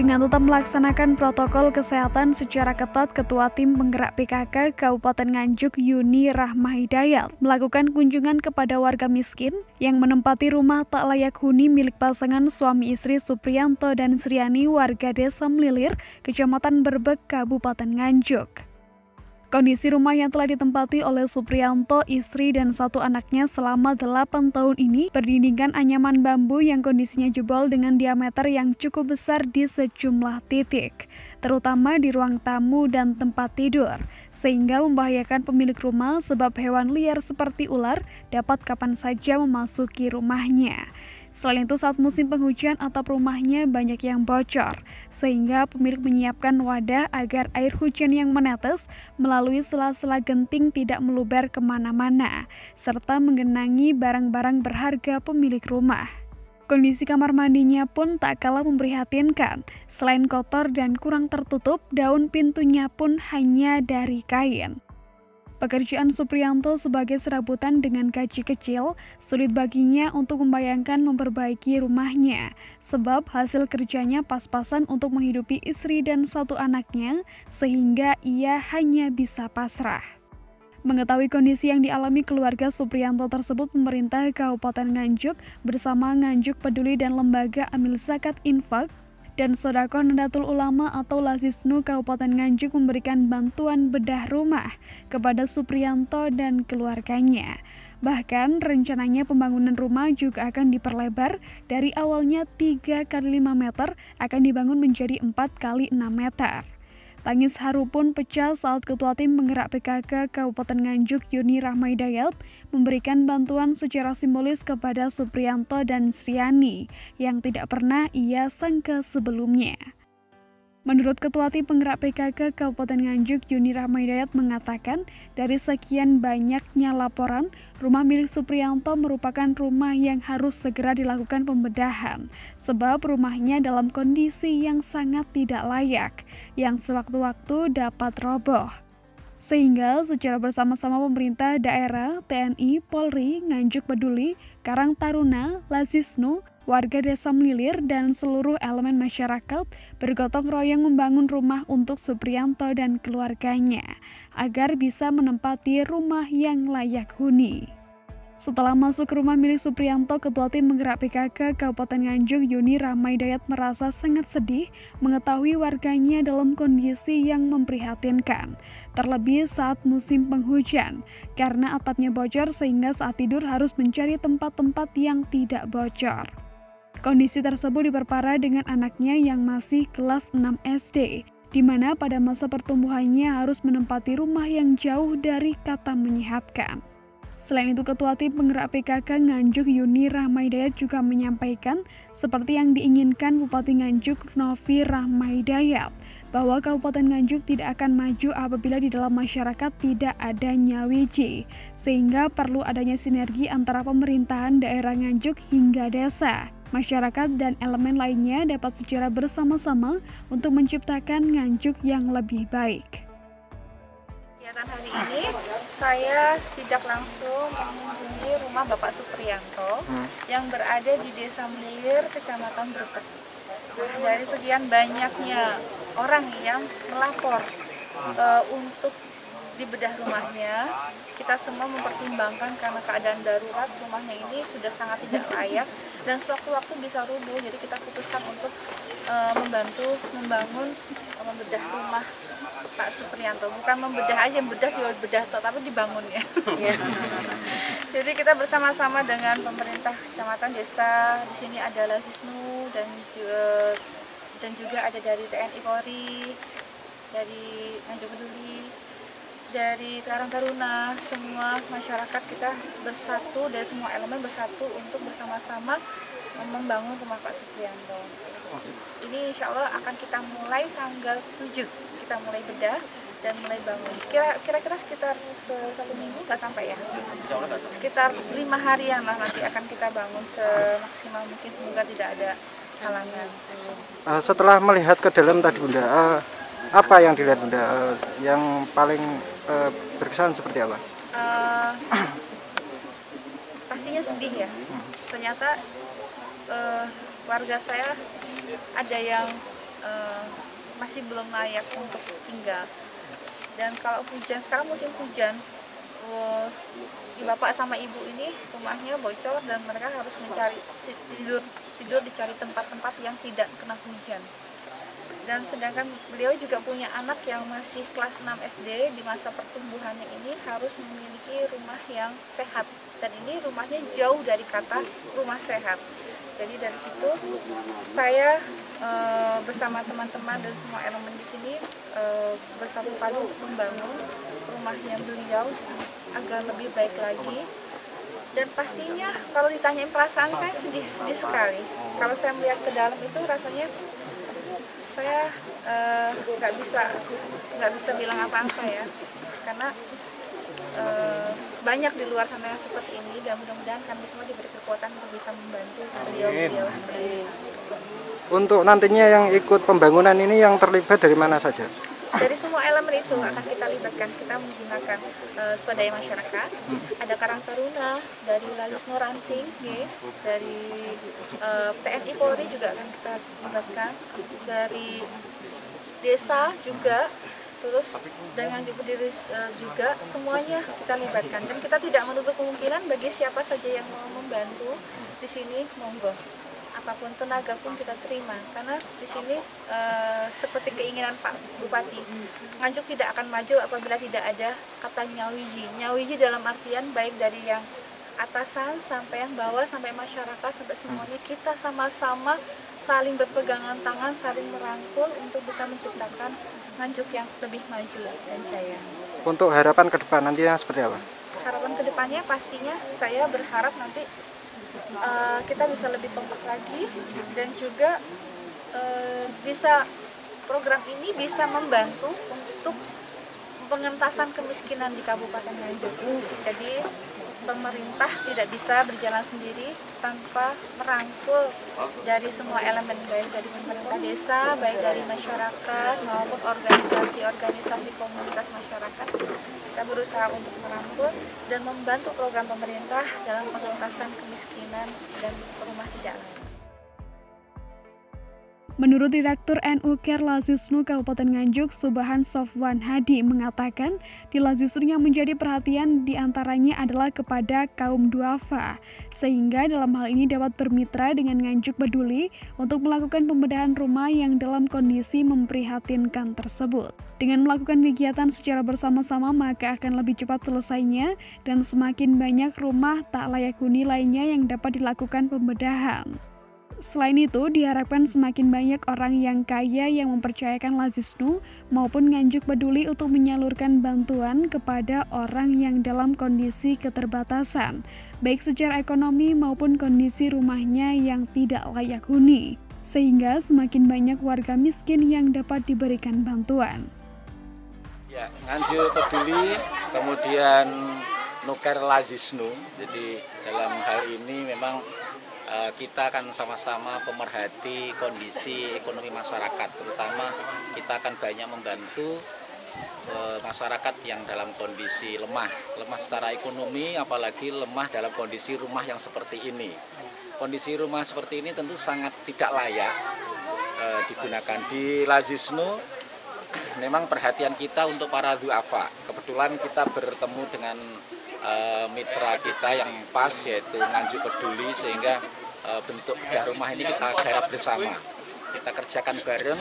Dengan tetap melaksanakan protokol kesehatan secara ketat, Ketua Tim Penggerak PKK Kabupaten Nganjuk Yuni Rahma Hidayat melakukan kunjungan kepada warga miskin yang menempati rumah tak layak huni milik pasangan suami istri Supriyanto dan Sriani warga Desa Mlilir, Kecamatan Berbek, Kabupaten Nganjuk. Kondisi rumah yang telah ditempati oleh Supriyanto, istri dan satu anaknya selama 8 tahun ini berdindingkan anyaman bambu yang kondisinya jebol dengan diameter yang cukup besar di sejumlah titik, terutama di ruang tamu dan tempat tidur, sehingga membahayakan pemilik rumah sebab hewan liar seperti ular dapat kapan saja memasuki rumahnya. Selain itu, saat musim penghujan atap rumahnya banyak yang bocor, sehingga pemilik menyiapkan wadah agar air hujan yang menetes melalui sela-sela genting tidak meluber kemana-mana, serta menggenangi barang-barang berharga pemilik rumah. Kondisi kamar mandinya pun tak kalah memprihatinkan. Selain kotor dan kurang tertutup, daun pintunya pun hanya dari kain. Pekerjaan Supriyanto sebagai serabutan dengan gaji kecil, sulit baginya untuk membayangkan memperbaiki rumahnya, sebab hasil kerjanya pas-pasan untuk menghidupi istri dan satu anaknya, sehingga ia hanya bisa pasrah. Mengetahui kondisi yang dialami keluarga Supriyanto tersebut, pemerintah Kabupaten Nganjuk bersama Nganjuk Peduli dan Lembaga Amil Zakat Infak dan Sodaqah Nahdlatul Ulama atau Lazisnu Kabupaten Nganjuk memberikan bantuan bedah rumah kepada Supriyanto dan keluarganya. Bahkan rencananya pembangunan rumah juga akan diperlebar dari awalnya 3 kali 5 meter akan dibangun menjadi 4 kali 6 meter. Tangis haru pun pecah saat Ketua Tim Penggerak PKK Kabupaten Nganjuk Yuni Rahma Hidayat memberikan bantuan secara simbolis kepada Supriyanto dan Sriani yang tidak pernah ia sangka sebelumnya. Menurut Ketua Tim Penggerak PKK Kabupaten Nganjuk Yuni Rahma Hidayat mengatakan, dari sekian banyaknya laporan, rumah milik Supriyanto merupakan rumah yang harus segera dilakukan pembedahan, sebab rumahnya dalam kondisi yang sangat tidak layak, yang sewaktu-waktu dapat roboh. Sehingga secara bersama-sama pemerintah daerah, TNI, Polri, Nganjuk Peduli, Karang Taruna, Lazisnu, warga Desa Mlilir, dan seluruh elemen masyarakat bergotong royong membangun rumah untuk Supriyanto dan keluarganya agar bisa menempati rumah yang layak huni. Setelah masuk ke rumah milik Supriyanto, Ketua Tim Penggerak PKK Kabupaten Nganjuk Yuni Rahma Hidayat merasa sangat sedih mengetahui warganya dalam kondisi yang memprihatinkan, terlebih saat musim penghujan, karena atapnya bocor sehingga saat tidur harus mencari tempat-tempat yang tidak bocor. Kondisi tersebut diperparah dengan anaknya yang masih kelas 6 SD, di mana pada masa pertumbuhannya harus menempati rumah yang jauh dari kata menyehatkan. Selain itu, Ketua Tim Penggerak PKK Nganjuk Yuni Rahma Hidayat juga menyampaikan seperti yang diinginkan Bupati Nganjuk Novi Rahma Hidayat, bahwa Kabupaten Nganjuk tidak akan maju apabila di dalam masyarakat tidak ada nyawiji, sehingga perlu adanya sinergi antara pemerintahan daerah Nganjuk hingga desa, masyarakat, dan elemen lainnya dapat secara bersama-sama untuk menciptakan Nganjuk yang lebih baik. Kegiatan hari ini saya sidak langsung mengunjungi rumah Bapak Supriyanto yang berada di Desa Mlilir, Kecamatan Berbek. Dari sekian banyaknya orang yang melapor untuk dibedah rumahnya, kita semua mempertimbangkan karena keadaan darurat rumahnya ini sudah sangat tidak layak dan sewaktu-waktu bisa rubuh, jadi kita putuskan untuk membantu membangun membedah rumah Pak Supriyanto. Bukan membedah aja, bedah tapi dibangun ya. Jadi kita bersama-sama dengan pemerintah kecamatan, desa, di sini ada Lazisnu dan juga ada dari TNI, Polri, dari Nganjuk Peduli, dari Karang Taruna, semua masyarakat kita bersatu dan semua elemen bersatu untuk bersama-sama membangun rumah Pak Supriyanto. Ini insya Allah akan kita mulai tanggal 7, kita mulai bedah dan mulai bangun. Kira-kira sekitar 1 minggu nggak sampai ya? Sekitar 5 harian lah nanti akan kita bangun semaksimal mungkin, semoga tidak ada halangan. Setelah melihat ke dalam tadi Bunda, apa yang dilihat Bunda? Yang paling berkesan seperti apa? Pastinya sedih ya. Ternyata warga saya ada yang masih belum layak untuk tinggal. Dan kalau hujan, sekarang musim hujan, bapak sama ibu ini rumahnya bocor dan mereka harus mencari tidur dicari tempat-tempat yang tidak kena hujan. Dan sedangkan beliau juga punya anak yang masih kelas 6 SD, di masa pertumbuhannya ini harus memiliki rumah yang sehat, dan ini rumahnya jauh dari kata rumah sehat. Jadi dari situ saya bersama teman-teman dan semua elemen di sini bersatu padu untuk membangun rumahnya beliau agar lebih baik lagi. Dan pastinya kalau ditanyain perasaan, saya sedih sekali. Kalau saya melihat ke dalam itu rasanya saya nggak bisa bilang apa-apa ya, karena banyak di luar sana yang seperti ini, dan mudah-mudahan kami semua diberi kekuatan untuk bisa membantu beliau seperti ini. Untuk nantinya yang ikut pembangunan ini yang terlibat dari mana saja? Dari semua elemen itu akan kita libatkan. Kita menggunakan swadaya masyarakat, ada Karang Taruna, dari Lalisno Ranting, dari TNI Polri juga akan kita libatkan, dari desa juga, terus dengan berdiri juga, semuanya kita libatkan. Dan kita tidak menutup kemungkinan bagi siapa saja yang mau membantu di sini, monggo. Apapun tenaga pun kita terima, karena di sini seperti keinginan Pak Bupati, Nganjuk tidak akan maju apabila tidak ada kata nyawiji. Nyawiji dalam artian baik dari yang atasan sampai yang bawah, sampai masyarakat, sampai semuanya kita sama-sama saling berpegangan tangan, saling merangkul untuk bisa menciptakan Nganjuk yang lebih maju dan jaya. Untuk harapan ke depan nantinya seperti apa? Harapan ke depannya pastinya saya berharap nanti kita bisa lebih kompak lagi, dan juga program ini bisa membantu untuk pengentasan kemiskinan di Kabupaten Nganjuk. Jadi pemerintah tidak bisa berjalan sendiri tanpa merangkul dari semua elemen, baik dari pemerintah desa, baik dari masyarakat maupun organisasi komunitas masyarakat. Kita berusaha untuk merangkul dan membantu program pemerintah dalam pengentasan kemiskinan dan rumah tidak layak. Menurut Direktur NU Care Lazisnu Kabupaten Nganjuk, Subhan Sofwan Hadi mengatakan, di Lazisnu yang menjadi perhatian diantaranya adalah kepada kaum duafa, sehingga dalam hal ini dapat bermitra dengan Nganjuk Peduli untuk melakukan pembedahan rumah yang dalam kondisi memprihatinkan tersebut. Dengan melakukan kegiatan secara bersama-sama, maka akan lebih cepat selesainya dan semakin banyak rumah tak layak huni lainnya yang dapat dilakukan pembedahan. Selain itu, diharapkan semakin banyak orang yang kaya yang mempercayakan Lazisnu maupun Nganjuk Peduli untuk menyalurkan bantuan kepada orang yang dalam kondisi keterbatasan, baik secara ekonomi maupun kondisi rumahnya yang tidak layak huni, sehingga semakin banyak warga miskin yang dapat diberikan bantuan. Ya, Nganjuk Peduli, kemudian Nuker Lazisnu. Jadi dalam hal ini memang kita akan sama-sama pemerhati kondisi ekonomi masyarakat, terutama kita akan banyak membantu masyarakat yang dalam kondisi lemah secara ekonomi, apalagi lemah dalam kondisi rumah yang seperti ini. Kondisi rumah seperti ini tentu sangat tidak layak digunakan. Di Lazisnu memang perhatian kita untuk para duafa. Kebetulan kita bertemu dengan mitra kita yang pas, yaitu Nganjuk Peduli, sehingga bentuk bedah rumah ini kita garap bersama, kita kerjakan bareng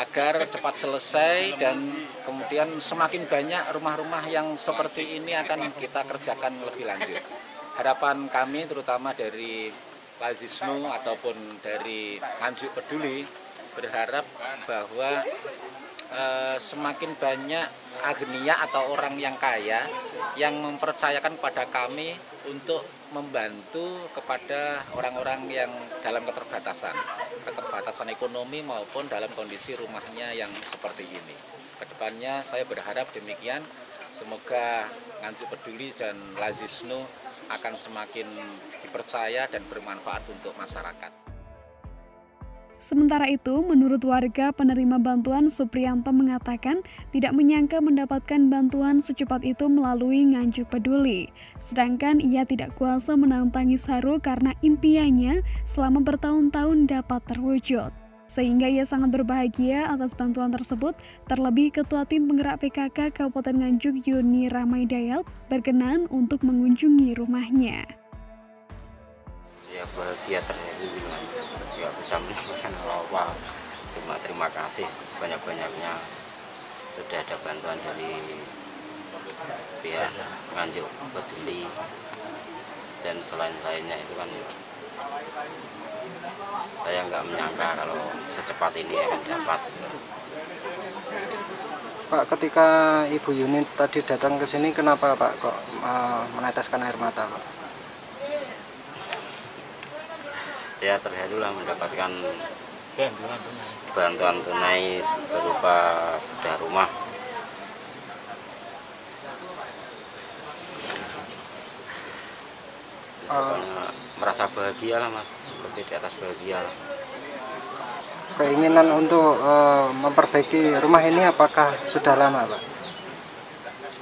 agar cepat selesai, dan kemudian semakin banyak rumah-rumah yang seperti ini akan kita kerjakan lebih lanjut. Harapan kami terutama dari Lazisnu ataupun dari Nganjuk Peduli berharap bahwa semakin banyak agnia atau orang yang kaya yang mempercayakan pada kami untuk membantu kepada orang-orang yang dalam keterbatasan ekonomi maupun dalam kondisi rumahnya yang seperti ini. Kedepannya saya berharap demikian, semoga Nganjuk Peduli dan Lazisnu akan semakin dipercaya dan bermanfaat untuk masyarakat. Sementara itu, menurut warga penerima bantuan, Supriyanto mengatakan tidak menyangka mendapatkan bantuan secepat itu melalui Nganjuk Peduli. Sedangkan ia tidak kuasa menang tangis haru karena impiannya selama bertahun-tahun dapat terwujud. sehingga ia sangat berbahagia atas bantuan tersebut. Terlebih Ketua Tim Penggerak PKK Kabupaten Nganjuk Yuni Rahmahidayat berkenan untuk mengunjungi rumahnya. Ya bahagia terharu, ya bisa menyampaikan apa, cuma terima kasih banyak-banyaknya sudah ada bantuan dari pihak Nganjuk Peduli, dan selain-lainnya itu kan saya nggak menyangka kalau secepat ini akan dapat. Pak, ketika Ibu Yuni tadi datang ke sini, kenapa Pak kok meneteskan air mata, Pak? Ya terharulah mendapatkan bantuan tunai berupa bedah rumah. Merasa bahagia lah Mas, lebih di atas bahagia. Keinginan untuk memperbaiki rumah ini apakah sudah lama, Pak?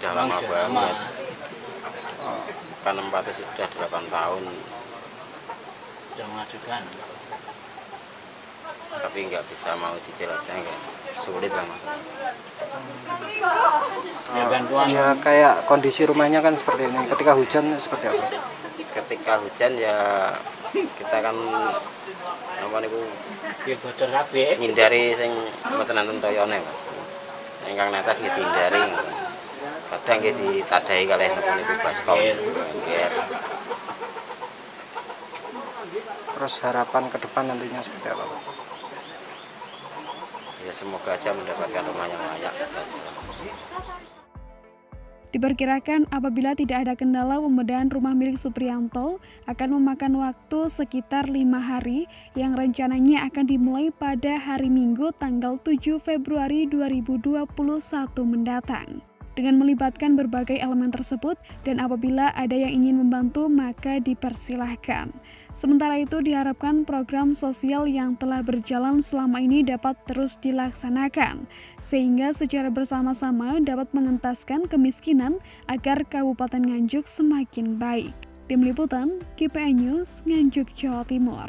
Sudah lama banget. Kan tempatnya sudah 8 tahun. Sudah mengajukan. Tapi nggak bisa mau cicil aja, nggak, sulit lah Mas. Ya kayak kondisi rumahnya kan seperti ini. Ketika hujan seperti apa? Ketika hujan ya kita kan apa niku ngindari sing mboten nonton toyone Mas. Ingkang netes nggih dihindari. Kadang nggih ditadahi kalih napa niku baskom. Terus harapan ke depan nantinya seperti apa, Pak? Ya semoga aja mendapatkan rumah yang layak. Diperkirakan apabila tidak ada kendala, pembedahan rumah milik Supriyanto akan memakan waktu sekitar 5 hari yang rencananya akan dimulai pada hari Minggu tanggal 7 Februari 2021 mendatang. Dengan melibatkan berbagai elemen tersebut, dan apabila ada yang ingin membantu maka dipersilahkan. Sementara itu diharapkan program sosial yang telah berjalan selama ini dapat terus dilaksanakan, sehingga secara bersama-sama dapat mengentaskan kemiskinan agar Kabupaten Nganjuk semakin baik. Tim Liputan KPN News, Nganjuk, Jawa Timur.